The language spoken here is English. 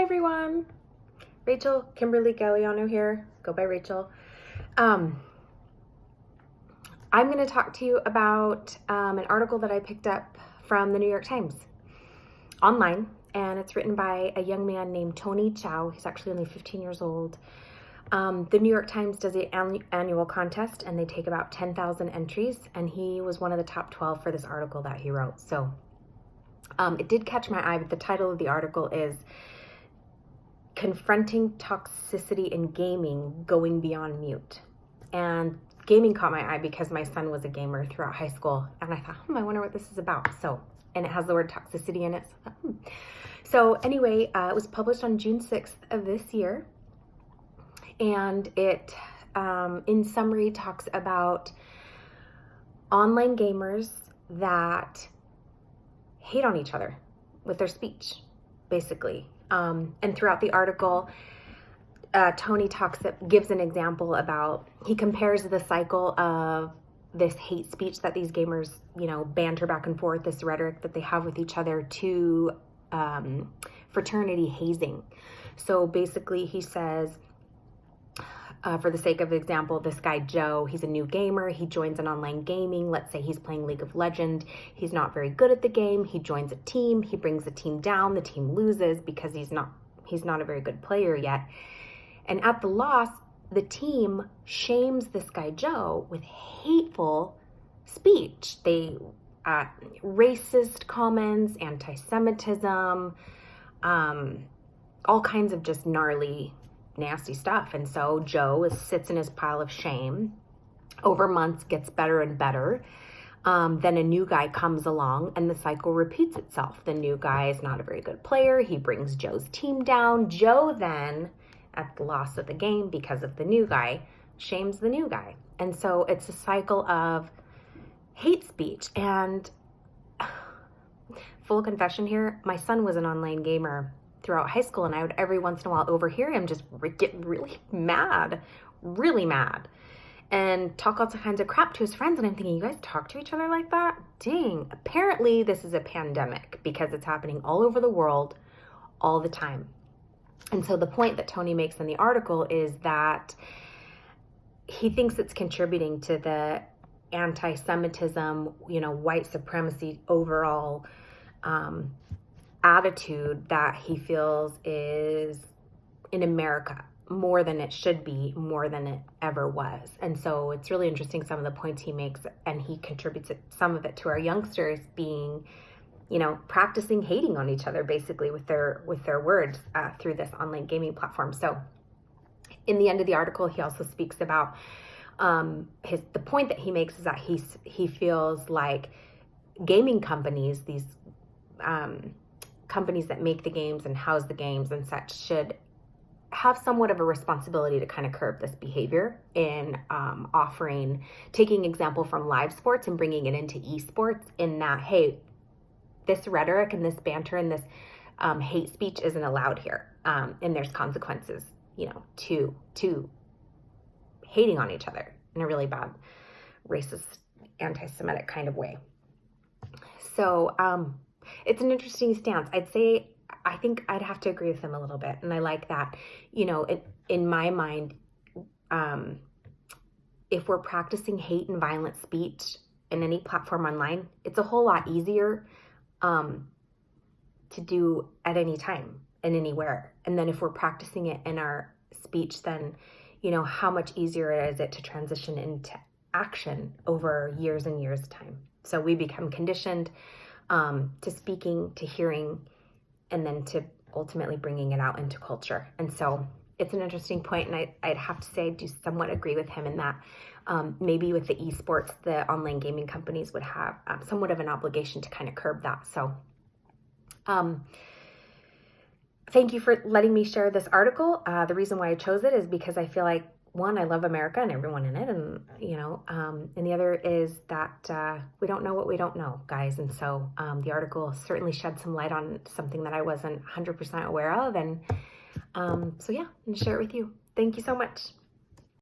everyone, Rachel Kimberly Galliano here, go by Rachel. I'm going to talk to you about an article that I picked up from the New York Times online, and it's written by a young man named Tony Chow. He's actually only 15 years old. The New York Times does an annual contest, and they take about 10,000 entries, and he was one of the top 12 for this article that he wrote. So it did catch my eye, but the title of the article is Confronting Toxicity in Gaming, Going Beyond Mute. And gaming caught my eye because my son was a gamer throughout high school, and I thought, I wonder what this is about. And it has the word toxicity in it. So anyway, it was published on June 6th of this year, and it, in summary, talks about online gamers that hate on each other with their speech, basically. And throughout the article, Tony gives an example about, he compares the cycle of this hate speech that these gamers, banter back and forth, this rhetoric that they have with each other, to fraternity hazing. So basically he says, for the sake of example, this guy Joe, he's a new gamer. He joins an online gaming. Let's say he's playing League of Legends. He's not very good at the game. He joins a team. He brings the team down. The team loses because he's not a very good player yet. And at the loss, the team shames this guy Joe with hateful speech. They racist comments, anti-Semitism, all kinds of just gnarly, nasty stuff. And so Joe sits in his pile of shame. Over months, gets better and better. Then a new guy comes along and the cycle repeats itself. The new guy is not a very good player. He brings Joe's team down. Joe then, at the loss of the game because of the new guy, shames the new guy. And so it's a cycle of hate speech. And full confession here, my son was an online gamer throughout high school, and I would every once in a while overhear him just get really mad, and talk all kinds of crap to his friends. And I'm thinking, you guys talk to each other like that? Dang. Apparently this is a pandemic because it's happening all over the world all the time. And so the point that Tony makes in the article is that he thinks it's contributing to the anti-Semitism, white supremacy overall attitude that he feels is in America more than it should be, more than it ever was. And so it's really interesting, some of the points he makes, and he contributes some of it to our youngsters being, practicing hating on each other basically with their words through this online gaming platform. So in the end of the article, he also speaks about the point that he makes is that he feels like gaming companies, these companies that make the games and house the games and such, should have somewhat of a responsibility to kind of curb this behavior in taking example from live sports and bringing it into esports, in that, hey, this rhetoric and this banter and this hate speech isn't allowed here. And there's consequences, to hating on each other in a really bad, racist, anti-Semitic kind of way. So it's an interesting stance. I think I'd have to agree with him a little bit. And I like that, in my mind, if we're practicing hate and violent speech in any platform online, it's a whole lot easier to do at any time and anywhere. And then if we're practicing it in our speech, then, how much easier is it to transition into action over years and years of time. So we become conditioned to speaking, to hearing, and then to ultimately bringing it out into culture. And so it's an interesting point, and I'd have to say I do somewhat agree with him in that maybe with the esports, the online gaming companies would have somewhat of an obligation to kind of curb that. So thank you for letting me share this article. The reason why I chose it is because I feel like, one, I love America and everyone in it, and and the other is that we don't know what we don't know, guys. And so the article certainly shed some light on something that I wasn't 100% aware of, and so yeah, I'm gonna share it with you. Thank you so much.